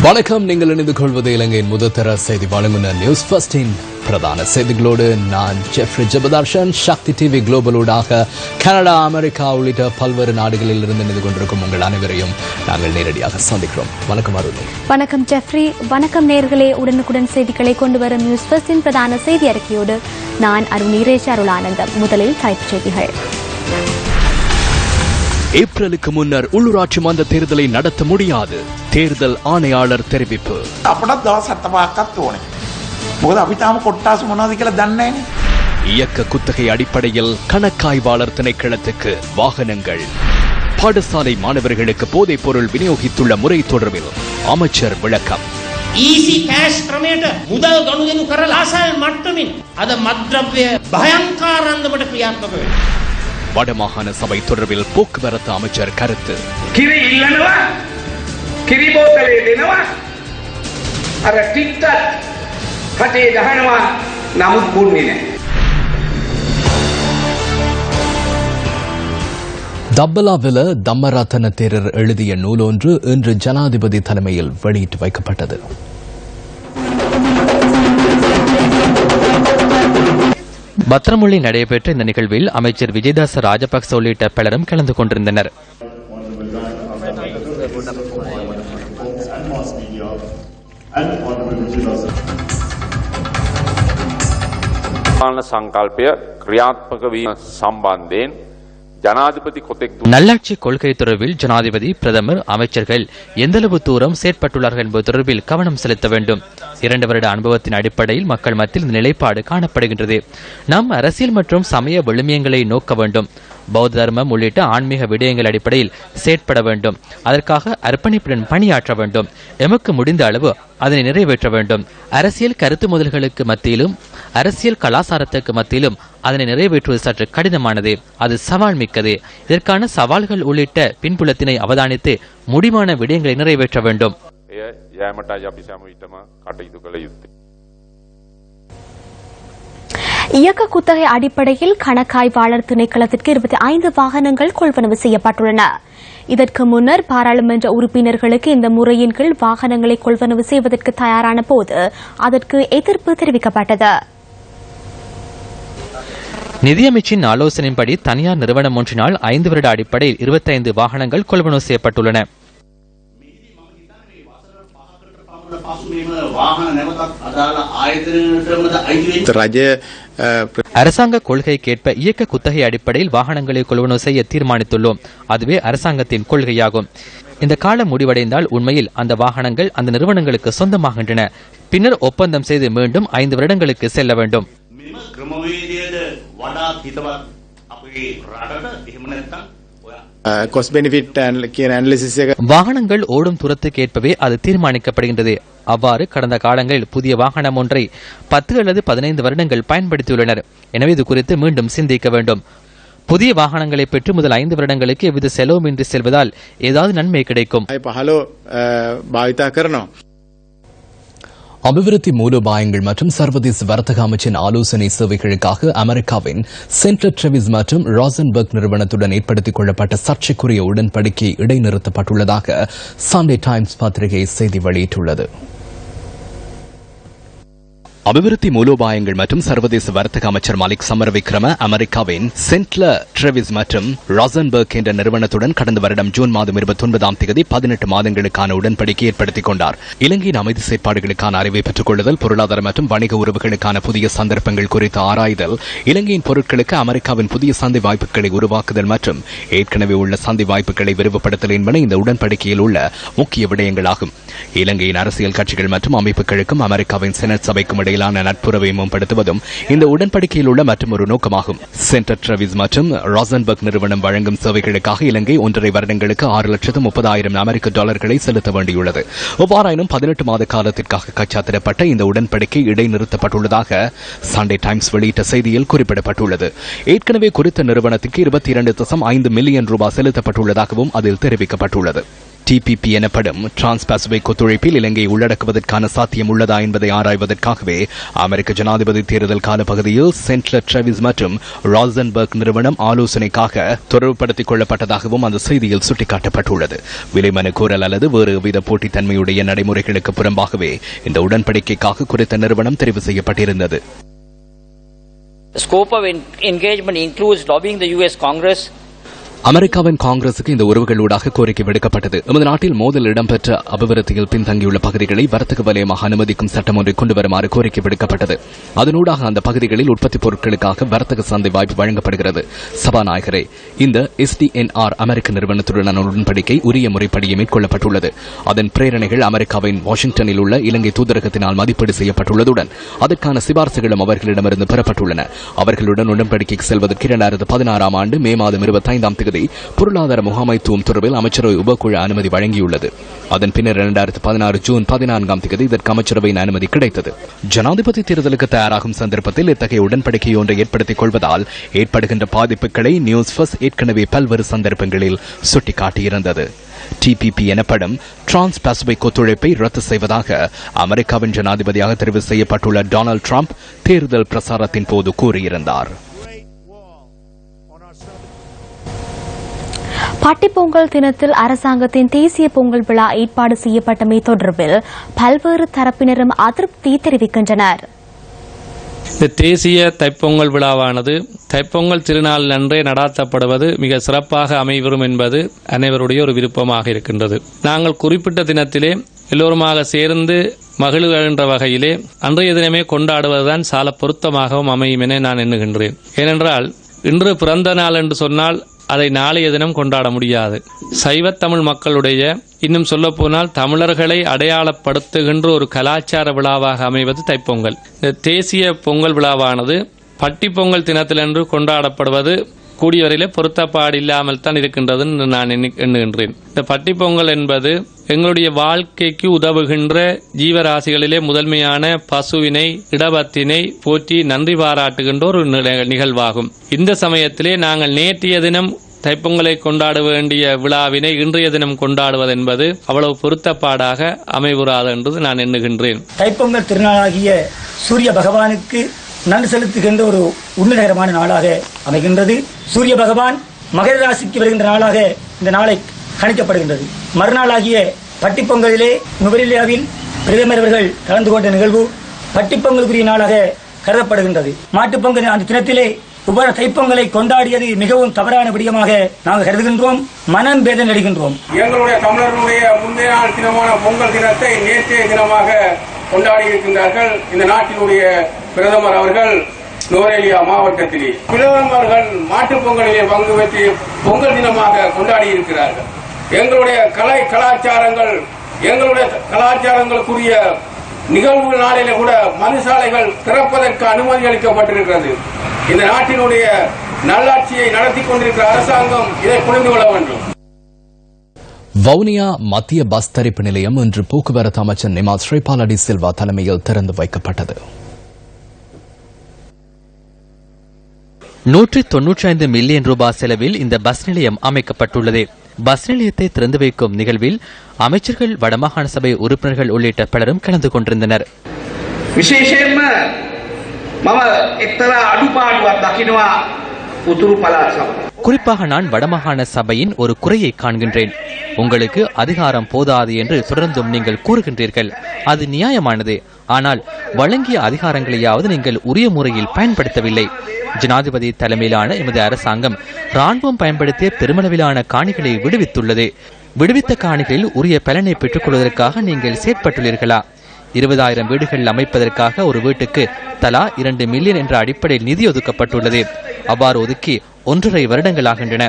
வணக்கம். நீங்கள் இணைந்து கொள்வது இலங்கையின் முதற்தர செய்தி வழங்குனர் நியூஸ் ஃபர்ஸ்டின் பிரதான செய்திகளோடு நான் ஜெஃப்ரி ஜெபதார்ஷன். சக்தி டிவி குளோபலூடாக கனடா, அமெரிக்கா உள்ளிட்ட பல்வேறு நாடுகளில் இருந்து இணைந்து கொண்டிருக்கும் உங்கள் அனைவரையும் நாங்கள் நேரடியாக சந்திக்கிறோம். வணக்கம் அருண். வணக்கம் ஜெஃப்ரி. வணக்கம் நேர்களே. உடனுக்குடன் செய்திகளை கொண்டு வரும் நியூஸ் ஃபர்ஸ்டின் பிரதான செய்தி அறிக்கையோடு நான் அருணீரேஷ் அருளானந்தம். முதலில் தலைப்புச் செய்திகள். ஏப்ரலுக்கு முன்னர் உள்ளூராட்சி மன்ற தேர்தலை நடத்த முடியாது, தேர்தல் ஆணையாளர் தெரிவிப்பு. இயக்க குத்தகை அடிப்படையில் கணக்காய்வாளர் திணைக்களத்துக்கு வாகனங்கள். பாடசாலை மாணவர்களுக்கு போதைப் பொருள் விநியோகித்துள்ள முறை தொடர்பில் அமைச்சர் விளக்கம். ඊසි කෑෂ් ක්‍රමයට මුදල් ගනුදෙනු කරලා ආසාවෙන් මට්ටමින් අද මත්ද්‍රව්‍ය භයංකාරන්දමට ක්‍රියාත්මක වෙනවා. வடமாகாண சபை தொடர்பில் போக்குவரத்து அமைச்சர் கருத்து. කිරි ඉල්ලනවා, කිරි බෝතලේ දෙනවා, අර ටික්ටක් කටේ ගහනවා, නමුත් බොන්නේ නැහැ. தப்பலாவில தம்மரத்தன தேரர் எழுதிய நூலொன்று இன்று ஜனாதிபதி தலைமையில் வெளியிட்டு வைக்கப்பட்டது. பத்திரமொழி நடைபெற்ற இந்த நிகழ்வில் அமைச்சர் விஜயதாச ராஜபக்ச உள்ளிட்ட பலரும் கலந்து கொண்டிருந்தனர். සංකල්පය ක්‍රියාත්මක වීම සම්බන්ධයෙන් நல்லாட்சி கொள்கை தொடர்பில் ஜனாதிபதி, பிரதமர், அமைச்சர்கள் எந்தளவு தூரம் செயற்பட்டுள்ளார்கள் என்பது தொடர்பில் கவனம் செலுத்த வேண்டும். 2 வருட அனுபவத்தின் அடிப்படையில் மக்கள் மத்தியில் இந்த நிலைப்பாடு காணப்படுகின்றது. நாம் அரசியல் மற்றும் சமய விழுமியங்களை நோக்க வேண்டும். பௌத்த தர்மம் உள்ளிட்ட ஆன்மீக விடயங்கள் அடிப்படையில் செயற்பட வேண்டும். அதற்காக அர்ப்பணிப்புடன் பணியாற்ற வேண்டும். எமக்கு முடிந்த அளவு அதனை நிறைவேற்ற வேண்டும். அரசியல் கருத்து முதல்களுக்கு மத்தியிலும் அரசியல் கலாச்சாரத்துக்கு மத்தியிலும் அதனை நிறைவேற்றுவது சற்று கடினமானது. அது சவால் மிக்கது. இதற்கான சவால்கள் உள்ளிட்ட பின்புலத்தினை அவதானித்து முடிவான விடயங்களை நிறைவேற்ற வேண்டும். இயக்க குத்தகை அடிப்படையில் கணக்காய்வாளர் திணைக்களத்திற்கு 25 வாகனங்கள் கொள்வனவு செய்யப்பட்டுள்ளன. இதற்கு முன்னர் பாராளுமன்ற உறுப்பினர்களுக்கு இந்த முறையின் கீழ் வாகனங்களை கொள்வனவு செய்வதற்கு தயாரான போது அதற்கு எதிர்ப்பு தெரிவிக்கப்பட்டது. நிதியமைச்சின் ஆலோசனையின்படி தனியார் நிறுவனம் ஒன்றினால் 5 வருட அடிப்படையில் 25 வாகனங்கள் கொள்வனவு செய்யப்பட்டுள்ளன. அரசாங்க கொள்கைக்கேற்ப இயக்க குத்தகை அடிப்படையில் வாகனங்களை கொள்வனவு செய்ய தீர்மானித்துள்ளோம். அதுவே அரசாங்கத்தின் கொள்கையாகும். இந்த காலம் முடிவடைந்தால் உண்மையில் அந்த வாகனங்கள் அந்த நிறுவனங்களுக்கு சொந்தமாகின்றன. பின்னர் ஒப்பந்தம் செய்து மீண்டும் 5 வருடங்களுக்கு செல்ல வேண்டும். வாகனங்கள் ஓடும் தூரத்துக்கு ஏற்பவே அது தீர்மானிக்கப்படுகின்றது. அவ்வாறு கடந்த காலங்களில் புதிய வாகனம் ஒன்றை 10 அல்லது 15 வருடங்கள் பயன்படுத்தியுள்ளனர். எனவே இது குறித்து மீண்டும் சிந்திக்க வேண்டும். புதிய வாகனங்களை பெற்று முதல் 5 வருடங்களுக்கு எவ்வித செலவுமின்றி செல்வதால் ஏதாவது நன்மை கிடைக்கும். அபிவிருத்தி மூலோபாயங்கள் மற்றும் சர்வதேச வர்த்தக அமைச்சின் ஆலோசனை சேவைகளுக்காக அமெரிக்காவின் சென்டர் ட்ரெவிஸ் மற்றும் ராசன்பர்க் நிறுவனத்துடன் ஏற்படுத்திக் கொள்ளப்பட்ட சர்ச்சைக்குரிய உடன்படிக்கை இடைநிறுத்தப்பட்டுள்ளதாக சண்டே டைம்ஸ் பத்திரிகை செய்தி வெளியிட்டுள்ளது. அபிவிருத்தி மூலோபாயங்கள் மற்றும் சர்வதேச வர்த்தக அமைச்சர் மாலிக் சமரவிக்ரம அமெரிக்காவின் சென்ட்லர் ட்ரெவிஸ் மற்றும் ராசன்பர்க் என்ற நிறுவனத்துடன் கடந்த வருடம் ஜூன் மாதம் 29ஆம் தேதி 18 மாதங்களுக்கான உடன்படிக்கை ஏற்படுத்திக் கொண்டார். இலங்கையின் அமைதி செயற்பாடுகளுக்கான அறிவை பெற்றுக் கொள்ளுதல், பொருளாதார மற்றும் வணிக உறவுகளுக்கான புதிய சந்தர்ப்பங்கள் குறித்து ஆராய்தல், இலங்கையின் பொருட்களுக்கு அமெரிக்காவின் புதிய சந்தை வாய்ப்புகளை உருவாக்குதல் மற்றும் ஏற்கனவே உள்ள சந்தை வாய்ப்புகளை விரிவுபடுத்தல் என்பன இந்த உடன்படிக்கையில் உள்ள முக்கிய விடயங்களாகும். இலங்கையின் அரசியல் கட்சிகள் மற்றும் அமைப்புகளுக்கும் அமெரிக்காவின் செனட் சபைக்கும் இடையிலான நட்புறவை மேம்படுத்துவதும் இந்த உடன்படிக்கையில் உள்ள மற்றொரு நோக்கமாகும். சென்டர் ட்ரெவிஸ் மற்றும் ராசன்பர்க் நிறுவனம் வழங்கும் சேவைகளுக்காக இலங்கை 1.5 வருடங்களுக்கு $6,30,000 செலுத்த வேண்டியுள்ளது. எவ்வாறாயினும் 18 மாத காலத்திற்காக கச்சாத்திடப்பட்ட இந்த உடன்படிக்கை இடைநிறுத்தப்பட்டுள்ளதாக சண்டே டைம்ஸ் வெளியிட்ட செய்தியில் குறிப்பிடப்பட்டுள்ளது. ஏற்கனவே குறித்த நிறுவனத்திற்கு $22.5 மில்லியன் செலுத்தப்பட்டுள்ளதாகவும் அதில் தெரிவிக்கப்பட்டுள்ளது. TPP எனப்படும் டிரான்ஸ் பசிபிக் ஒத்துழைப்பில் இலங்கை உள்ளடக்குவதற்கான சாத்தியம் உள்ளதா என்பதை ஆராய்வதற்காகவே அமெரிக்க ஜனாதிபதி தேர்தல் காலப்பகுதியில் சென்ட்லர் ட்ரெவிஸ் மற்றும் ராசன்பர்க் நிறுவனம் ஆலோசனைக்காக தொடர்புபடுத்திக் கொள்ளப்பட்டதாகவும் அந்த செய்தியில் சுட்டிக்காட்டப்பட்டுள்ளது. விலைமனு கோரல் அல்லது வேறு வித போட்டித்தன்மையுடைய நடைமுறைகளுக்கு புறம்பாகவே இந்த உடன்படிக்கைக்காக குறித்த நிறுவனம் தெரிவு செய்யப்பட்டிருந்தது. Scope of engagement includes lobbying the US Congress. அமெரிக்காவின் காங்கிரசுக்கு இந்த உறவுகளூடாக கோரிக்கை விடுக்கப்பட்டது. நமது நாட்டில் மோதல் இடம்பெற்ற அபிவிருத்தியில் பின்தங்கியுள்ள பகுதிகளை வர்த்தக வலயமாக அனுமதிக்கும் சட்டம் ஒன்றை கொண்டு வருமாறு கோரிக்கை விடுக்கப்பட்டது. அதனூடாக அந்த பகுதிகளில் உற்பத்தி பொருட்களுக்காக வர்த்தக சந்தை வாய்ப்பு வழங்கப்படுகிறது. சபாநாயகரே, இந்த SDNR அமெரிக்க நிறுவனத்துடனான உடன்படிக்கை உரிய முறைப்படியே மேற்கொள்ளப்பட்டுள்ளது. அதன் பிரேரணைகள் அமெரிக்காவின் வாஷிங்டனில் உள்ள இலங்கை தூதரகத்தினால் மதிப்பீடு செய்யப்பட்டுள்ளதுடன் அதற்கான சிபார்சுகளும் அவர்களிடமிருந்து பெறப்பட்டுள்ளன. அவர்களுடன் உடன்படிக்கைக்கு செல்வதற்கு 2016 ஆண்டு மே மாதம் 25 பொருளாதார முகாமைத்துவம் தொடர்பில் அமைச்சரவை உபக்குழு அனுமதி வழங்கியுள்ளது. அதன் பின்னர் 2016 ஜூன் 14 இதற்கு அமைச்சரவையின் அனுமதி கிடைத்தது. ஜனாதிபதி தேர்தலுக்கு தயாராகும் சந்தர்ப்பத்தில் இத்தகைய உடன்படிக்கை ஒன்றை ஏற்படுத்திக் கொள்வதால் ஏற்படுகின்ற பாதிப்புகளை நியூஸ் ஃபர்ஸ்ட் ஏற்கனவே பல்வேறு சந்தர்ப்பங்களில் சுட்டிக்காட்டியிருந்தது. TPP எனப்படும் டிரான்ஸ் பசிபிக் ஒத்துழைப்பை ரத்து செய்வதாக அமெரிக்காவின் ஜனாதிபதியாக தெரிவு செய்யப்பட்டுள்ள டொனால்டு டிரம்ப் தேர்தல் பிரசாரத்தின் போது கூறியிருந்தார். பட்டிப்பொங்கல் தினத்தில் அரசாங்கத்தின் தேசிய பொங்கல் விழா ஏற்பாடு செய்யப்பட்டமை தொடர்பில் பல்வேறு தரப்பினரும் அதிருப்தி தெரிவிக்கின்றனர். இந்த தேசிய தைப்பொங்கல் விழாவானது தைப்பொங்கல் திருநாள் அன்றே நடாத்தப்படுவது மிக சிறப்பாக அமைவரும் என்பது அனைவருடைய ஒரு விருப்பமாக இருக்கின்றது. நாங்கள் குறிப்பிட்ட தினத்திலே எல்லோருமாக சேர்ந்து மகிழ்கின்ற வகையிலே அன்றைய தினமே கொண்டாடுவதுதான் சால பொருத்தமாகவும் அமையும் என நான் எண்ணுகின்றேன். ஏனென்றால் இன்று பிறந்த நாள் என்று சொன்னால் அதை நாளைய தினம் கொண்டாட முடியாது. சைவத் தமிழ் மக்களுடைய, இன்னும் சொல்லப்போனால் தமிழர்களை அடையாளப்படுத்துகின்ற ஒரு கலாச்சார விழாவாக அமைவது தைப்பொங்கல். இந்த தேசிய பொங்கல் விழாவானது பட்டிப்பொங்கல் தினத்திலன்று கொண்டாடப்படுவது கூடியவரையிலே பொருத்தப்பாடு இல்லாமல் தான் இருக்கின்றது நான் எண்ணுகின்றேன். இந்த பட்டிப்பொங்கல் என்பது எங்களுடைய வாழ்க்கைக்கு உதவுகின்ற ஜீவராசிகளிலே முதன்மையான பசுவினை, இடபத்தினை போற்றி நன்றி பாராட்டுகின்ற ஒரு நிகழ்வாகும். இந்த சமயத்திலே நாங்கள் நேற்றைய தினம் தைப்பொங்கலை கொண்டாட வேண்டிய விழாவினை இன்றைய தினம் கொண்டாடுவது என்பது அவ்வளவு பொருத்தப்பாடாக அமைவுறாது என்று நான் எண்ணுகின்றேன். தைப்பொங்கல் திருநாளாகிய சூரிய பகவானுக்கு நன்றி செலுத்துகின்ற ஒரு உன்னதகரமான நாளாக அமைகின்றது. சூரிய பகவான் மகர ராசிக்கு வருகின்ற நாளாக இந்த நாளை கணிக்கப்படுகின்றது. மறுநாளாகிய பட்டிப்பொங்கலிலே நுவரெலியாவில் பிரதமர் அவர்கள் கலந்து கொண்ட நிகழ்வு பட்டிப்பொங்கலுக்குரிய நாளாக கருதப்படுகின்றது. மாட்டுப்பொங்கல் அந்த தினத்திலே இவ்வாறு தைப்பொங்கலை கொண்டாடியது மிகவும் தவறான விடயமாக நாங்கள் கருதுகின்றோம். மனம் வேதனை அடைகின்றோம். எங்களுடைய தமிழர்களுடைய முந்தைய நாள் தினமான பொங்கல் தினத்தை நேற்றைய தினமாக கொண்டாடி இருக்கின்றார்கள். இந்த நாட்டினுடைய பிரதமர் அவர்கள் நுவரெலியா மாவட்டத்திலே பிரதமர்கள் மாட்டுப் பொங்கலிலே பங்கு பெற்று பொங்கல் தினமாக கொண்டாடி இருக்கிறார்கள். எங்களுடைய கலாச்சாரங்கள், எங்களுடைய கலாச்சாரங்களுக்குரிய நிகழ்வு நாளிலே கூட மதுசாலைகள் திறப்பதற்கு அனுமதி அளிக்கப்பட்டிருக்கிறது. இந்த நாட்டினுடைய நல்லாட்சியை நடத்தி கொண்டிருக்கிற அரசாங்கம் இதை புரிந்து கொள்ள வேண்டும். வவுனியா மத்திய பஸ் தரிப்பு நிலையம் இன்று போக்குவரத்து அமைச்சர் நிமால் ஸ்ரீபாலடி சில்வா தலைமையில் திறந்து வைக்கப்பட்டது. 195 மில்லியன் ரூபாய் செலவில் இந்த பஸ் நிலையம் அமைக்கப்பட்டுள்ளது. பஸ் நிலையத்தை திறந்து வைக்கும் நிகழ்வில் அமைச்சர்கள், வடமாகாண சபை உறுப்பினர்கள் உள்ளிட்ட பலரும் கலந்து கொண்டிருந்தனர். விசேஷයෙන්ම මම එක්තරා අඩුපාඩුවක් දකිනවා උතුරු පළාත් සභාව. குறிப்பாக நான் வடமாகாண சபையின் ஒரு குறையை காண்கின்றேன். உங்களுக்கு அதிகாரம் போதாது என்று தொடர்ந்தும் நீங்கள் கூறுகின்றீர்கள். அது நியாயமானது. ஆனால் வழங்கிய அதிகாரங்களையாவது நீங்கள் உரிய முறையில் பயன்படுத்தவில்லை. ஜனாதிபதி தலைமையிலான எமது அரசாங்கம் ராணுவம் பயன்படுத்திய பெருமளவிலான காணிகளை விடுவித்துள்ளது. விடுவித்த காணிகளில் உரிய பலனை பெற்றுக் கொள்வதற்காக நீங்கள் செயற்பட்டுள்ளீர்களா? 20,000 வீடுகள் அமைப்பதற்காக ஒரு வீட்டுக்கு தலா 2 மில்லியன் என்ற அடிப்படையில் நிதி ஒதுக்கப்பட்டுள்ளது. அவ்வாறு ஒதுக்கி 1.5 வருடங்களாகின்றன.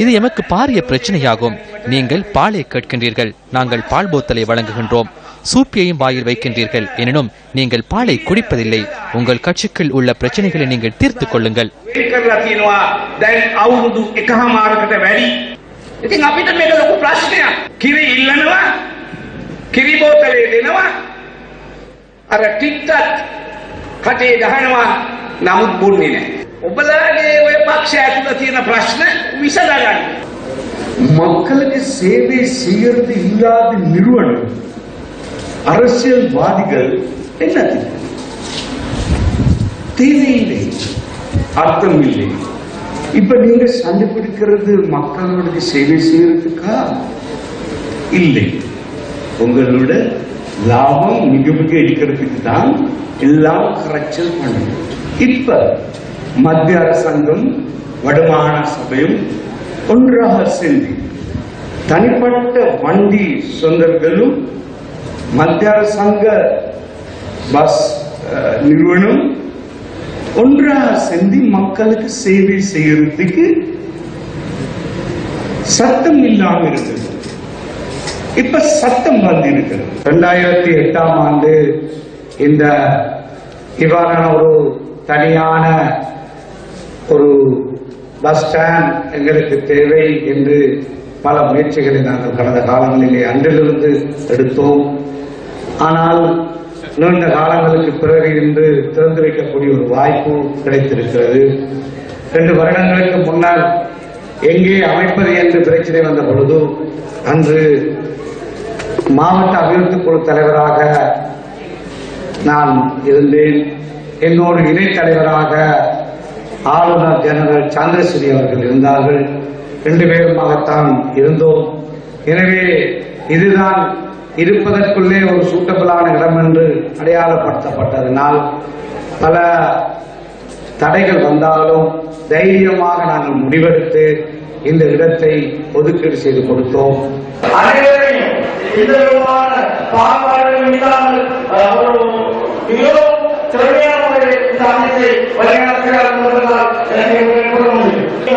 இது எமக்கு பாரிய பிரச்சனையாகும். நீங்கள் பாலை கேட்கின்றீர்கள், நாங்கள் பால் போத்தலை வழங்குகின்றோம். சூப்பியையும் வாயில் வைக்கின்றீர்கள், எனினும் நீங்கள் பாலை குடிப்பதில்லை. உங்கள் கட்சிக்குள் உள்ள பிரச்சனைகளை நீங்கள் தீர்த்துக் கொள்ளுங்கள். අර ටික්ටත් කටේ ගහනවා නමුත් බොන්නේ නැහැ. ඔබලාගේ ඔය පක්ෂය ඇතුළත තියෙන ප්‍රශ්න විසඳගන්න. மக்களுக்கு சேவை செய்யறது இல்லாத நிறுவனம் அரசியல்வாதிகள் என்ன தேவையில்லை, அர்த்தம் இல்லை. இப்ப நீங்க சண்டை பிடிக்கிறது மக்களுடைய சேவை செய்யறதுக்கா? இல்லை, உங்களோட லாபம் மிக மிக எடுக்கிறதுக்கு தான் எல்லாம் கரைச்சல் பண்ணுங்க. இப்ப மத்திய அரசாங்கம் வடமாகாண சபையும் ஒன்றாக சேர்ந்து தனிப்பட்ட வண்டி சொந்தர்களும் மத்திய அரசாங்க பஸ் நிறுவனம் ஒன்றாக சேர்ந்து மக்களுக்கு சேவை செய்யறதுக்கு சட்டம் இல்லாம இருக்குது. இப்ப சட்டம் வந்து இருக்கிறது. 2008ஆம் ஆண்டு இந்த இவ்வாறான ஒரு தனியான ஒரு பஸ் ஸ்டாண்ட் எங்களுக்கு தேவை என்று பல முயற்சிகளை நாங்கள் கடந்த காலங்களிலே அன்றிலிருந்து எடுத்தோம். ஆனால் நீண்ட காலங்களுக்கு பிறகு இன்று திறந்து வைக்கக்கூடிய ஒரு வாய்ப்பு கிடைத்திருக்கிறது. 2 வருடங்களுக்கு முன்னர் எங்கே அமைப்பது என்று பிரச்சனை வந்த பொழுது அன்று மாவட்ட அபிவிருத்தி குழு தலைவராக நான் இருந்தேன். என்னோடு இணைத் தலைவராக ஆளுநர் ஜெனரல் சந்திரசிறி அவர்கள் இருந்தார்கள். 2 பேருமாகத்தான் இருந்தோம். எனவே இதுதான் இருப்பதற்குள்ளே ஒரு சூட்டபிளான இடம் என்று அடையாளப்படுத்தப்பட்டதனால் பல தடைகள் வந்தாலும் தைரியமாக நாங்கள் முடிவெடுத்து இந்த இடத்தை ஒதுக்கீடு செய்து கொடுத்தோம். அனைவரையும் இந்த விதமான பாகுபாடுகள் இல்லாமல் ஒரு மிகவும் திறமையான முறையில் இந்த அமைச்சை வழிநடத்துகிறார் என்பதால்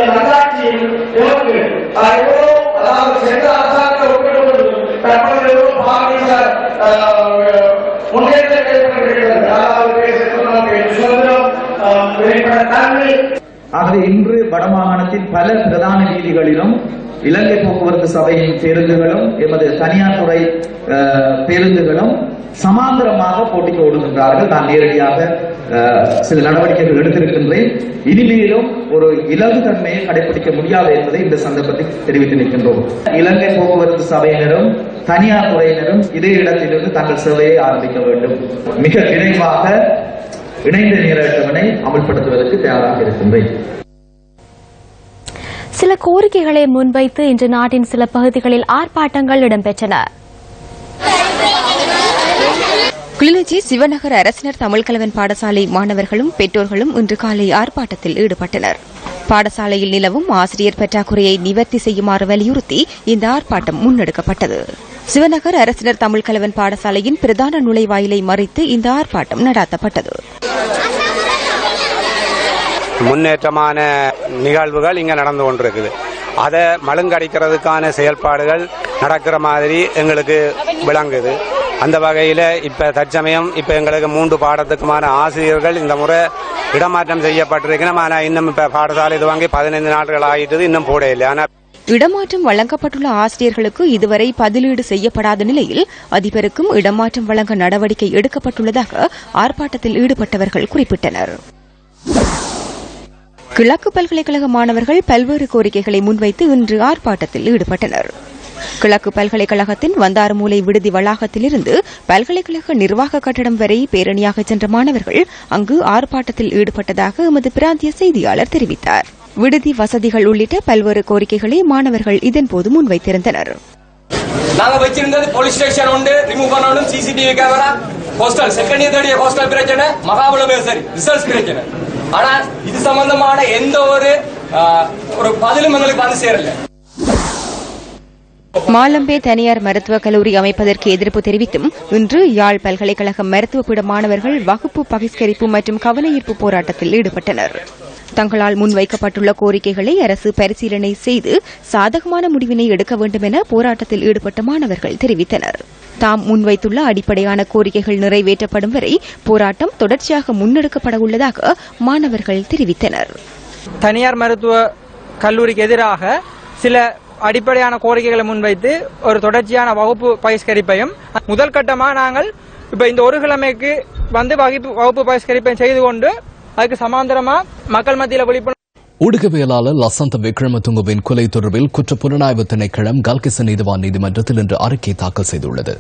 நல்லாட்சியில் எவ்வளவு அதாவது சென்ற அரசாங்க ஒப்பிடும்போது தற்போது எவ்வளவு பாகிஸ்தான் முன்னேற்றம் ஏற்பட்டிருக்கிறது. அதாவது சுதந்திரம் தன்மை. ஆகவே இன்று வடமாகாணத்தின் பல பிரதான வீதிகளிலும் இலங்கை போக்குவரத்து சபையின் பேருந்துகளும் எமது தனியார் துறை பேருந்துகளும் சமாந்தரமாக போட்டிக்கு ஓடுகின்றார்கள். நான் நேரடியாக சில நடவடிக்கைகள் எடுத்திருக்கின்றேன். இனிமேலும் ஒரு இலகு தன்மையை கடைபிடிக்க முடியாது என்பதை இந்த சந்தர்ப்பத்தில் தெரிவித்து நிற்கின்றோம். இலங்கை போக்குவரத்து சபையினரும் தனியார் துறையினரும் இதே இடத்திலிருந்து தங்கள் சேவையை ஆரம்பிக்க வேண்டும். மிக விரைவாக இணைந்த நேர அட்டவணை அமல்படுத்துவதற்கு தயாராக இருக்கின்றேன். சில கோரிக்கைகளை முன்வைத்து இன்று நாட்டின் சில பகுதிகளில் ஆர்ப்பாட்டங்கள் இடம்பெற்றன. கிளிநொச்சி சிவநகர் அரசினர் தமிழ்கலவன் பாடசாலை மாணவர்களும் பெற்றோர்களும் இன்று காலை ஆர்ப்பாட்டத்தில் ஈடுபட்டனர். பாடசாலையில் நிலவும் ஆசிரியர் பற்றாக்குறையை நிவர்த்தி செய்யுமாறு வலியுறுத்தி இந்த ஆர்ப்பாட்டம் முன்னெடுக்கப்பட்டது. சிவநகர் அரசினர் தமிழ்கலவன் பாடசாலையின் பிரதான நுழைவாயிலை மறித்து இந்த ஆர்ப்பாட்டம் நடாத்தப்பட்டது. முன்னேற்றமான நிகழ்வுகள் இங்க நடந்து கொண்டிருக்குது. அதை மழுங்கடிக்கிறதுக்கான செயல்பாடுகள் நடக்கிற மாதிரி எங்களுக்கு விளங்குது. அந்த வகையில் இப்ப தற்சமயம் எங்களுக்கு 3 பாடத்துக்குமான ஆசிரியர்கள் இந்த முறை இடமாற்றம் செய்யப்பட்டிருக்கணும். ஆனால் இன்னும் இப்ப பாடசாலை துவங்கி 15 நாட்கள் ஆகிட்டது, இன்னும் போட இல்லை. ஆனால் இடமாற்றம் வழங்கப்பட்டுள்ள ஆசிரியர்களுக்கு இதுவரை பதிலீடு செய்யப்படாத நிலையில் அதிபருக்கும் இடமாற்றம் வழங்க நடவடிக்கை எடுக்கப்பட்டுள்ளதாக ஆர்ப்பாட்டத்தில் ஈடுபட்டவர்கள் குறிப்பிட்டனர். கிழக்கு பல்கலைக்கழக மாணவர்கள் பல்வேறு கோரிக்கைகளை முன்வைத்து இன்று ஆர்ப்பாட்டத்தில் ஈடுபட்டனர். கிழக்கு பல்கலைக்கழகத்தின் வந்தாறுமூலை விடுதி வளாகத்திலிருந்து பல்கலைக்கழக நிர்வாக கட்டடம் வரை பேரணியாக சென்ற மாணவர்கள் அங்கு ஆர்ப்பாட்டத்தில் ஈடுபட்டதாக எமது பிராந்திய செய்தியாளர் தெரிவித்தார். விடுதி வசதிகள் உள்ளிட்ட பல்வேறு கோரிக்கைகளை மாணவர்கள் இதன்போது முன்வைத்திருந்தனர். நாங்க வச்சிருந்தது போலீஸ் ஸ்டேஷன் ஒன்று ரிமூவ் பண்ணணும், CCTV camera, hostel second year third year hostel பிரச்சனை, மகாபலம் சரி ரிசல்ட்ஸ் பிரச்சனை. ஆனா இது சம்பந்தமான எந்த ஒரு பதிலும் எங்களுக்கு வந்து சேரல. மாலம்பே தனியார் மருத்துவக் கல்லூரி அமைப்பதற்கு எதிர்ப்பு தெரிவித்தும் இன்று யாழ் பல்கலைக்கழக மருத்துவ பீட மாணவர்கள் வகுப்பு பகிஷ்கரிப்பு மற்றும் கவனஈர்ப்பு போராட்டத்தில் ஈடுபட்டனர். தங்களால் முன்வைக்கப்பட்டுள்ள கோரிக்கைகளை அரசு பரிசீலனை செய்து சாதகமான முடிவினை எடுக்க வேண்டும் என போராட்டத்தில் ஈடுபட்ட மாணவர்கள் தெரிவித்தனர். தாம் முன்வைத்துள்ள அடிப்படையான கோரிக்கைகள் நிறைவேற்றப்படும் வரை போராட்டம் தொடர்ச்சியாக முன்னெடுக்கப்பட உள்ளதாக மாணவர்கள் தெரிவித்தனர். தனியார் மருத்துவ கல்லூரிக்கு எதிராக சில அடிப்படையான கோரிக்கைகளை முன்வைத்து ஒரு தொடர்ச்சியான வகுப்பு பகிஷ்கரிப்பையும் முதல் கட்டமாக நாங்கள் இப்ப இந்த ஒரு கிழமைக்கு வந்து வகுப்பு பகிஷ்கரிப்பை செய்து கொண்டு அதுக்கு சமாந்தரமா மக்கள் மத்தியில் விழிப்புணர்வு ஊடகவியலாளர் லசந்த விக்ரமதுங்கவின் கொலை தொடர்பில் குற்றப்புலனாய்வு திணைக்களம் கல்கிச நீதிவான் நீதிமன்றத்தில் இன்று அறிக்கை தாக்கல் செய்துள்ளது.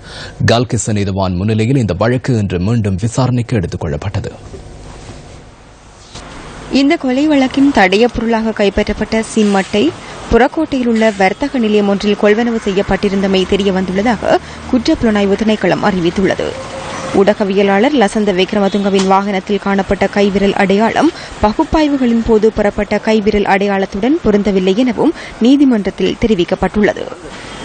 கல்கிச நீதிவான் முன்னிலையில் இந்த வழக்கு இன்று மீண்டும் விசாரணைக்கு எடுத்துக் கொள்ளப்பட்டது. இந்த கொலை வழக்கின் தடயப் பொருளாக கைப்பற்றப்பட்ட சிம் அட்டை புறக்கோட்டையில் உள்ள வர்த்தக நிலையம் ஒன்றில் கொள்வனவு செய்யப்பட்டிருந்தமை தெரியவந்துள்ளதாக குற்றப்புலனாய்வு திணைக்களம் அறிவித்துள்ளது. ஊடகவியலாளர் லசந்த விக்ரமதுங்கவின் வாகனத்தில் காணப்பட்ட கைவிரல் அடையாளம் பகுப்பாய்வுகளின் போது பெறப்பட்ட கைவிரல் அடையாளத்துடன் பொருந்தவில்லை எனவும் நீதிமன்றத்தில் தெரிவிக்கப்பட்டுள்ளது.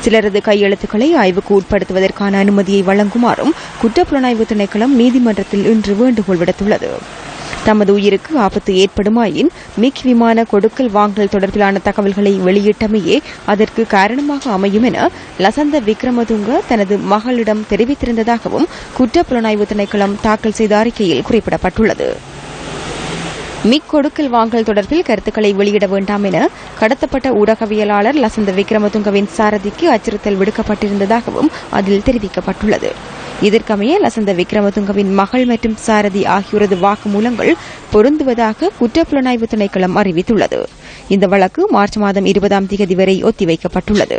சிலரது கையெழுத்துக்களை ஆய்வுக்கு உட்படுத்துவதற்கான அனுமதியை வழங்குமாறும் குற்றப்புலனாய்வு திணைக்களம் நீதிமன்றத்தில் இன்று வேண்டுகோள் விடுத்துள்ளது. தமது உயிருக்கு ஆபத்து ஏற்படுமாயின் மிக் விமான கொடுக்கல் வாங்கல் தொடர்பிலான தகவல்களை வெளியிட்டமையே அதற்கு காரணமாக அமையும் என லசந்த விக்ரமதுங்க தனது மகளிடம் தெரிவித்திருந்ததாகவும் குற்றப்புலனாய்வு திணைக்களம் தாக்கல் செய்த அறிக்கையில் குறிப்பிடப்பட்டுள்ளது. மிக் கொடுக்கல் வாங்கல் தொடர்பில் கருத்துக்களை வெளியிட வேண்டாம் என கடத்தப்பட்ட ஊடகவியலாளர் லசந்த விக்ரமதுங்கவின் சாரதிக்கு அச்சுறுத்தல் விடுக்கப்பட்டிருந்ததாகவும் அதில் தெரிவிக்கப்பட்டுள்ளது. இதற்கமைய லசந்த விக்ரமதுங்கவின் மகள் மற்றும் சாரதி ஆகியோரது வாக்குமூலங்கள் பொருந்துவதாக குற்றப்புலனாய்வு திணைக்களம் அறிவித்துள்ளது. இந்த வழக்கு மார்ச் மாதம் 20 வரை ஒத்திவைக்கப்பட்டுள்ளது.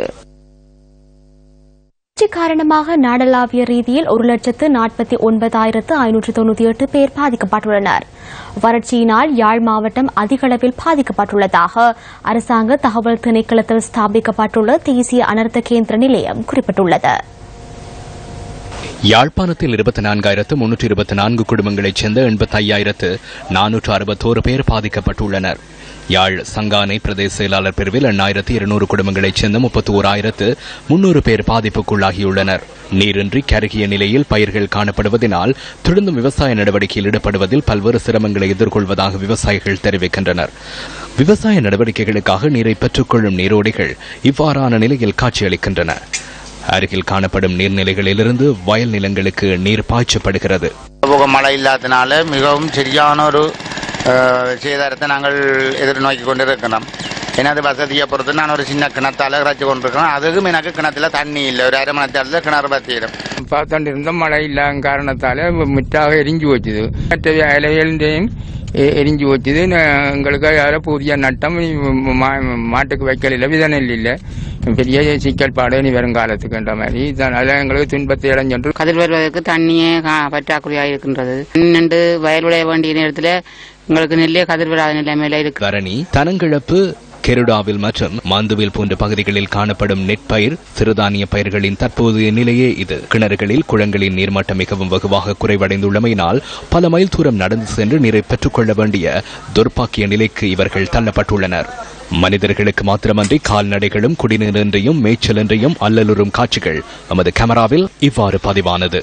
காரணமாக நாடளாவிய ரீதியில் 1,49,598 பேர் பாதிக்கப்பட்டுள்ளனர். வறட்சியினால் யாழ் மாவட்டம் அதிகளவில் பாதிக்கப்பட்டுள்ளதாக அரசாங்க தகவல் திணைக்களத்தில் ஸ்தாபிக்கப்பட்டுள்ள தேசிய அனர்த்த கேந்திர நிலையம் குறிப்பிட்டுள்ளது. யாழ்ப்பாணத்தில் 24,324 குடும்பங்களைச் சேர்ந்த 85,461 பேர் பாதிக்கப்பட்டுள்ளனர். யாழ் சங்கானை பிரதேச செயலாளர் பிரிவில் 8,200 குடும்பங்களைச் சேர்ந்த 31,300 பேர் பாதிப்புக்குள்ளாகியுள்ளனர். நீரின்றி கருகிய நிலையில் பயிர்கள் காணப்படுவதனால் தொடர்ந்தும் விவசாய நடவடிக்கையில் ஈடுபடுவதில் பல்வேறு சிரமங்களை எதிர்கொள்வதாக விவசாயிகள் தெரிவிக்கின்றனர். விவசாய நடவடிக்கைகளுக்காக நீரை பெற்றுக்கொள்ளும் நீரோடைகள் இவ்வாறான நிலையில் காட்சியளிக்கின்றன. அருகில் காணப்படும் நீர்நிலைகளிலிருந்து வயல் நிலங்களுக்கு நீர் பாய்ச்சப்படுகிறது. மழை இல்லாதனால மிகவும் சரியான ஒரு சேதாரத்தை நாங்கள் எதிர்நோக்கி கொண்டிருக்கிறோம். எனது வசதியை பொறுத்து நான் ஒரு சின்ன கிணத்தால இறைச்சி கொண்டிருக்கிறேன். அதுக்கும் எனக்கு கிணத்துல தண்ணி இல்லை. ஒரு அரை மணி நேரத்தில் கிணறு பத்திடும். பார்த்தாண்டு இருந்த மழை இல்லாத காரணத்தால முற்றாக எரிஞ்சு போச்சுது. மற்ற இலைகளையும் எரிஞ்சு போச்சுது. எங்களுக்கு யாரோ புதிய நட்டம் மாட்டுக்கு வைக்கல, விதநெல் இல்லை. பெரிய சிக்கல் பாடு நீ வருங்காலத்துக்குன்ற மாதிரி அதனால எங்களுக்கு துன்பத்தை இடைஞ்சொன்று கதிர் வருவதற்கு தண்ணியே பற்றாக்குறையாக இருக்கின்றது. நின்று வயல் விளைய வேண்டிய நேரத்தில் எங்களுக்கு நெல்லே கதிர் வராத நிலைமையில இருக்கு. தரணி, தனங்கிழப்பு, கெருடாவில் மற்றும் மாந்துவில் போன்ற பகுதிகளில் காணப்படும் நெற்பயிர், சிறுதானிய பயிர்களின் தற்போதைய நிலையே இது. கிணறுகளில் குளங்களின் நீர்மட்டம் மிகவும் வெகுவாக குறைவடைந்துள்ளமையினால் பல மைல் தூரம் நடந்து சென்று நீரை பெற்றுக்கொள்ள வேண்டிய துர்ப்பாக்கிய நிலைக்கு இவர்கள் தள்ளப்பட்டுள்ளனர். மனிதர்களுக்கு மாத்திரமன்றி கால்நடைகளும் குடிநீரின்றியும் மேய்ச்சலின்றியும் அல்லலுறும் காட்சிகள் நமது கேமராவில் இவ்வாறு பதிவானது.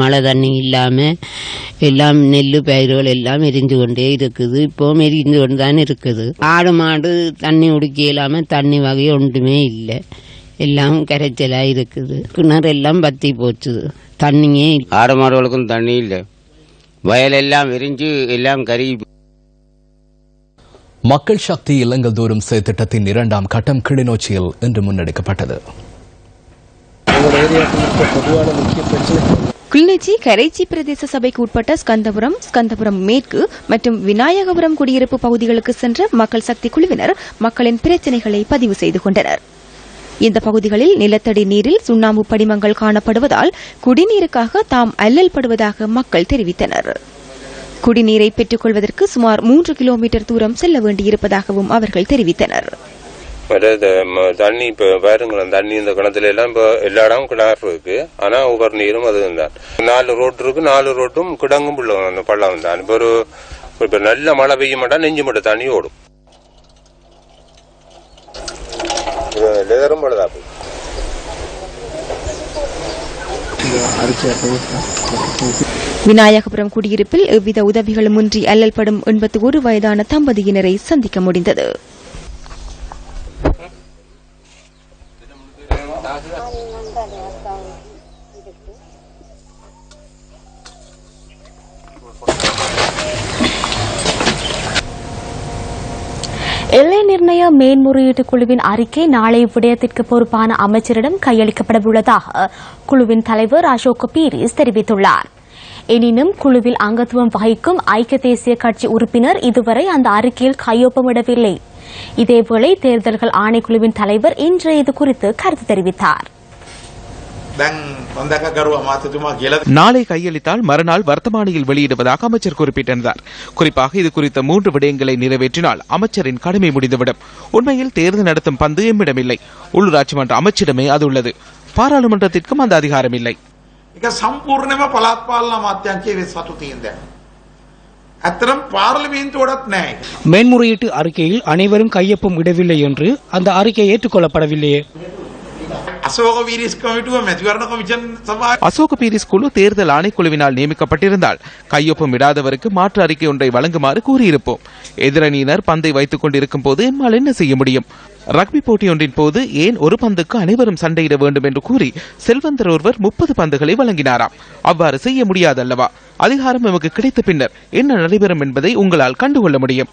மழை தண்ணி இல்லாம எல்லாம் நெல்லு பயிர்கள் எல்லாம் எரிஞ்சு கொண்டே இருக்குது. இப்போ எரிஞ்சு கொண்டு தான் இருக்குது. ஆடு மாடு தண்ணி உடுக்க இல்லாம தண்ணி வகை ஒன்றுமே இல்லை. எல்லாம் கரைச்சலா இருக்குது. கிணறு எல்லாம் பத்தி போச்சு. தண்ணியே ஆடு மாடுகளுக்கும் தண்ணி இல்லை. வயல் எல்லாம் எரிஞ்சு எல்லாம் கறி. மக்கள் சக்தி இல்லங்கள் தோறும் திட்டத்தின் 2ஆம் கட்டம் கிளிநொச்சியில் இன்று முன்னெடுக்கப்பட்டது. கிளிநொச்சி கரைச்சி பிரதேச சபைக்கு உட்பட்ட ஸ்கந்தபுரம் மேற்கு மற்றும் விநாயகபுரம் குடியிருப்பு பகுதிகளுக்கு சென்ற மக்கள் சக்தி குழுவினர் மக்களின் பிரச்சினைகளை பதிவு செய்து கொண்டனர். இந்த பகுதிகளில் நிலத்தடி நீரில் சுண்ணாம்பு படிமங்கள் காணப்படுவதால் குடிநீருக்காக தாம் அல்லல் படுவதாக மக்கள் தெரிவித்தனர். குடிநீரை பெற்றுக் கொள்வதற்கு சுமார் 3 கிலோமீட்டர் தூரம் செல்ல வேண்டியிருப்பதாகவும் அவர்கள் தெரிவித்தனர். தண்ணி இப்ப பாருங்களேன், தண்ணி இந்த கிணத்துல எல்லாம் இப்ப எல்லா இடமும் கிணறு இருக்கு. ஆனா ஒவ்வொரு நீரும் அது தான் 4 ரோடு இருக்கு. 4 ரோட்டும் கிடங்கும் பள்ளம் தான். இப்ப நல்ல மழை பெய்ய மாட்டா நெஞ்சு மட்டும் தண்ணி ஓடும். விநாயகபுரம் குடியிருப்பில் எவ்வித உதவிகளுமின்றி அல்லல்படும் 81 வயதான தம்பதியினரை சந்திக்க முடிந்தது. எல்லை நிர்ணய மேன்முறையீட்டு குழுவின் அறிக்கை நாளை விடயத்திற்கு பொறுப்பான அமைச்சரிடம் கையளிக்கப்பட உள்ளதாக குழுவின் தலைவர் அசோக் பீரிஸ் தெரிவித்துள்ளார். எனினும் குழுவில் அங்கத்துவம் வகிக்கும் ஐக்கிய தேசிய கட்சி உறுப்பினர் இதுவரை அந்த அறிக்கையில் கையொப்பமிடவில்லை. இதேவேளை தேர்தல்கள் ஆணைக்குழுவின் தலைவர் இன்று இது குறித்து கருத்து தெரிவித்தார். நாளை கையளித்தால் மறுநாள் வர்த்தமானியில் வெளியிடுவதாக அமைச்சர் குறிப்பிட்டிருந்தார். குறிப்பாக இது குறித்த 3 விடயங்களை நிறைவேற்றினால் அமைச்சரின் கடமை முடிந்துவிடும். உண்மையில் தேர்தல் நடத்தும் பந்து எம்மிடமில்லை. உள்ளூராட்சி மன்ற அமைச்சிடமே அது உள்ளது. பாராளுமன்றத்திற்கும் அந்த அதிகாரம் இல்லை. மேன்முறையீட்டு அறிக்கையில் அனைவரும் கையொப்பம் இடவில்லை என்று அந்த அறிக்கை ஏற்றுக்கொள்ளப்படவில்லையே. அசோக பீரிஸ் குழு தேர்தல் ஆணைக்குழுவினால் நியமிக்கப்பட்டிருந்தால் கையொப்பம் இடாதவருக்கு மாற்று அறிக்கை ஒன்றை வழங்குமாறு கூறியிருப்போம். எதிரணியினர் பந்தை வைத்துக் கொண்டிருக்கும் போது எம்மால் என்ன செய்ய முடியும்? ரக்பி போட்டியொன்றின் போது ஏன் ஒரு பந்துக்கு அனைவரும் சண்டையிட வேண்டும் என்று கூறி செல்வந்தர் ஒருவர் 30 பந்துகளை வழங்கினாராம். அவ்வாறு செய்ய முடியாதல்லவா? அதிகாரம் நமக்கு கிடைத்த பின்னர் என்ன நடைபெறும் என்பதை உங்களால் கண்டுகொள்ள முடியும்.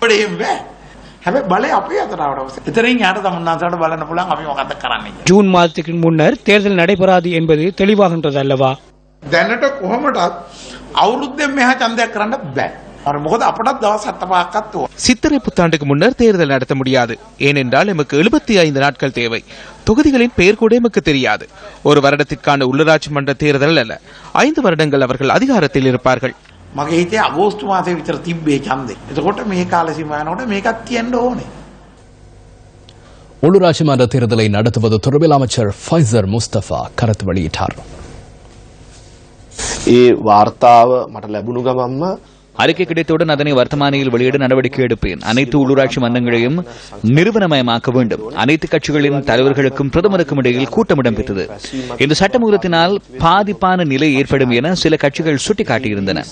ஜூன் மாதத்துக்கு முன்னர் தேர்தல் நடைபெறாது என்பது தெளிவாகின்றது அல்லவா? சித்திரை புத்தாண்டுக்கு முன்னர் தேர்தல் நடத்த முடியாது. ஏனென்றால் எமக்கு 75 நாட்கள் தேவை. தொகுதிகளின் பெயர் கூட எமக்கு தெரியாது. ஒரு வருடத்திற்கான உள்ளூராட்சி மன்ற தேர்தல் அல்ல, 5 வருடங்கள் அவர்கள் அதிகாரத்தில் இருப்பார்கள். මගේ හිතේ අගෝස්තු මාසයේ විතර තිබ්බේ ඡන්දේ. එතකොට මේ කාල සීමාවනකොට මේකත් තියන්න ඕනේ. உள்ளூராட்சி மன்ற தேர்தலை நடத்துவது தொடர்பில் அமைச்சர் ஃபைசர் முஸ்தபா கருத்து வெளியிட்டார். ඒ වාර්තාව මට ලැබුණු ගමන්ම அறிக்கை கிடைத்தவுடன் அதனை வர்த்தமானியில் வெளியிட நடவடிக்கை எடுப்பேன். அனைத்து உள்ளூராட்சி மன்றங்களையும் நிறுவனமயமாக்க வேண்டும். அனைத்து கட்சிகளின் தலைவர்களுக்கும் பிரதமருக்கும் இடையில் கூட்டம் இடம்பெற்றது. இந்த சட்டமூலத்தினால் பாதிப்பான நிலை ஏற்படும் என சில கட்சிகள் சுட்டிக்காட்டியிருந்தன.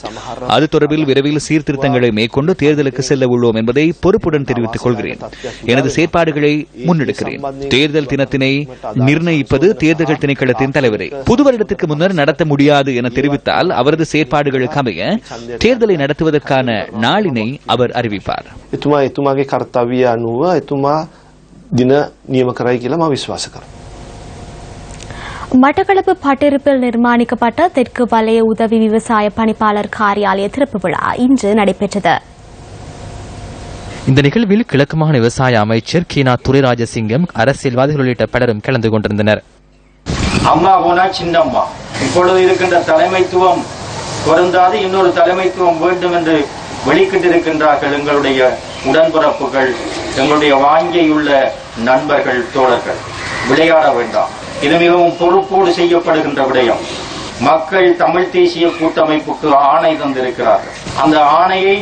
அது தொடர்பில் விரைவில் சீர்திருத்தங்களை மேற்கொண்டு தேர்தலுக்கு செல்ல உள்ளோம் என்பதை பொறுப்புடன் தெரிவித்துக் கொள்கிறேன். எனது செயற்பாடுகளை முன்னெடுக்கிறேன். தேர்தல் தினத்தினை நிர்ணயிப்பது தேர்தல்கள் திணைக்களத்தின் தலைவரே. புது வருடத்திற்கு முன்னர் நடத்த முடியாது என தெரிவித்தால் அவரது செயற்பாடுகளுக்கு அமைய தேர்தலை நடத்துவதற்கான நாளினை அவர் அறிவிப்பார். එතුමාගේ කර්තව්‍ය අනුව එතුමා දින නියම කරයි කියලා මම විශ්වාස කරනවා. மட்டக்களப்பு பட்டிருப்பில் நிர்மாணிக்கப்பட்ட தெற்கு வலய உதவி விவசாய பணிப்பாளர் காரியாலய திறப்பு விழா இன்று நடைபெற்றது. இந்த நிகழ்வில் கிழக்கு மாகாண விவசாய அமைச்சர் கீனா துரைராஜசிங்கம், அரசியல்வாதிகள் உள்ளிட்ட பலரும் கலந்து கொண்டிருந்தனர். அம்மா போனா சின்னம்மா, இப்பொழுது இருக்கின்ற தலைமைத்துவம் பொருந்தாது, இன்னொரு தலைமைத்துவம் வேண்டும் என்று வெளிக்கிட்டிருக்கின்றார்கள் எங்களுடைய உடன்பிறப்புகள், எங்களுடைய வாங்கியுள்ள நண்பர்கள், தோழர்கள். விளையாட வேண்டாம். இது மிகவும் பொறுப்போடு செய்யப்படுகின்ற விடயம். மக்கள் தமிழ் தேசிய கூட்டமைப்புக்கு ஆணை தந்திருக்கிறார்கள். அந்த ஆணையை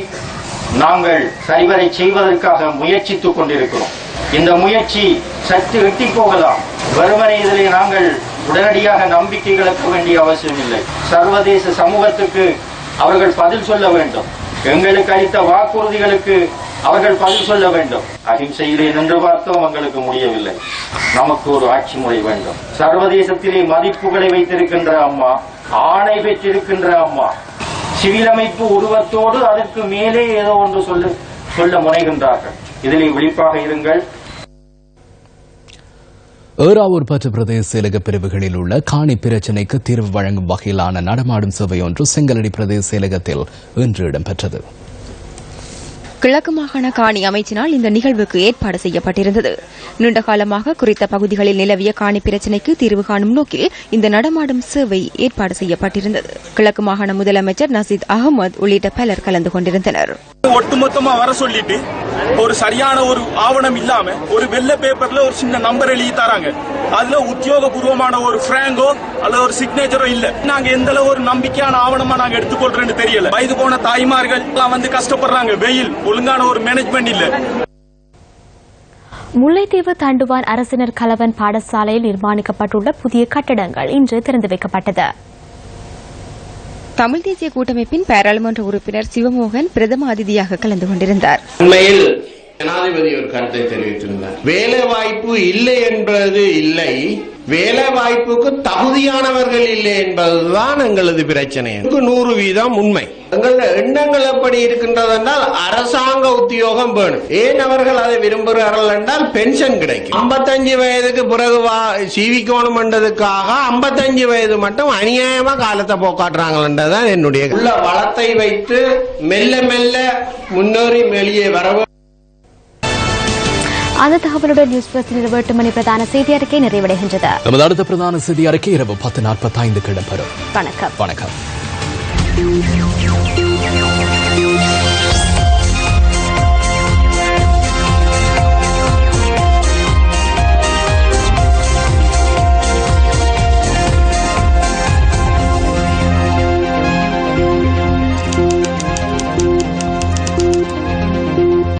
நாங்கள் சரிவரை செய்வதற்காக முயற்சித்துக் கொண்டிருக்கிறோம். இந்த முயற்சி சற்று எட்டி போகலாம். வெறுமனே இதிலே நாங்கள் உடனடியாக நம்பிக்கை இழக்க வேண்டிய அவசியம் இல்லை. சர்வதேச சமூகத்துக்கு அவர்கள் பதில் சொல்ல வேண்டும். எங்களுக்கு அளித்த வாக்குறுதிகளுக்கு அவர்கள் பதில் சொல்ல வேண்டும். அகிம்சையிலே நின்று பார்த்தோம், எங்களுக்கு முடியவில்லை. நமக்கு ஒரு ஆட்சி முறை வேண்டும். சர்வதேசத்திலே மதிப்புகளை வைத்திருக்கின்ற அம்மா, ஆணை பெற்றிருக்கின்ற அம்மா, சிவிலமைப்பு உருவத்தோடு அதற்கு மேலே ஏதோ ஒன்று சொல்ல முனைகின்றார்கள். இதிலே விழிப்பாக இருங்கள். ஏறாவூர் பற்று பிரதேச செயலக பிரிவுகளில் உள்ள காணி பிரச்சினைக்கு தீர்வு வழங்கும் வகையிலான நடமாடும் சேவை ஒன்று செங்கலடி பிரதேச செயலகத்தில் இன்று இடம்பெற்றது. கிழக்கு மாகாண காணி அமைச்சினால் இந்த நிகழ்வுக்கு ஏற்பாடு செய்யப்பட்டிருந்தது. நீண்ட காலமாக குறித்த பகுதிகளில் நிலவிய காணி பிரச்சினைக்கு தீர்வு காணும் நோக்கில் இந்த நடமாடும் சேவை ஏற்பாடு செய்யப்பட்டிருந்தது. கிழக்கு மாகாண முதலமைச்சர் நசீத் அகமது உள்ளிட்ட பலர் கலந்து கொண்டிருந்தனர். ஒட்டுமொத்தமா வர சொல்லிட்டு ஒரு சரியான ஒரு ஆவணம் இல்லாம ஒரு வெள்ளை பேப்பர்ல ஒரு சின்ன நம்பர் எழுதி தராங்க. அதுல உத்தியோகபூர்வமான ஒரு பிராங்கோ அல்லது ஒரு சிக்னேச்சரோ இல்ல. நாங்க எந்த அளவு ஒரு நம்பிக்கையான ஆவணமா நாங்க எடுத்துக்கொள்றேன்னு தெரியல. வயது போன தாய்மார்கள் எல்லாம் வந்து கஷ்டப்படுறாங்க. வெயில், ஒழுங்கான ஒரு மேனேஜ்மெண்ட் இல்ல. முல்லைத்தீவு தண்டுவான் அரசினர் கலவன் பாடசாலையில் நிர்மாணிக்கப்பட்டுள்ள புதிய கட்டடங்கள் இன்று திறந்து வைக்கப்பட்டது. தமிழ் தேசிய கூட்டமைப்பின் பாராளுமன்ற உறுப்பினர் சிவமோகன் பிரதம அதிதியாக கலந்து கொண்டிருந்தார். உண்மையில் ஜனாதிபதி ஒரு கருத்தை தெரிவித்திருந்தார். வேலை வாய்ப்பு இல்லை என்பது இல்லை, வேலை வாய்ப்புக்கு தகுதியானவர்கள் இல்லை என்பதுதான் எங்களது பிரச்சனை. 100% உண்மை. எங்களது எண்ணங்கள் எப்படி இருக்கின்றது என்றால் அரசாங்க உத்தியோகம் வேணும். ஏன் அவர்கள் அதை விரும்புகிறார்கள் என்றால் பென்ஷன் கிடைக்கும். 55 வயதுக்கு பிறகு சீவிக்கோணும் என்றதுக்காக 55 வயது மட்டும் அநியாயமா காலத்தை போக்காட்டுறாங்கன்றதான் என்னுடைய உள்ள வளத்தை வைத்து மெல்ல மெல்ல முன்னேறி வெளியே வரவும். அந்த தகவலுடன் நியூஸ் பிளஸ் இரவு 8 மணி பிரதான செய்தி அறிக்கை நிறைவடைகின்றது. நமது அடுத்த பிரதான செய்தி அறிக்கை இரவு 10:45 இடம்பெறும். வணக்கம். வணக்கம்.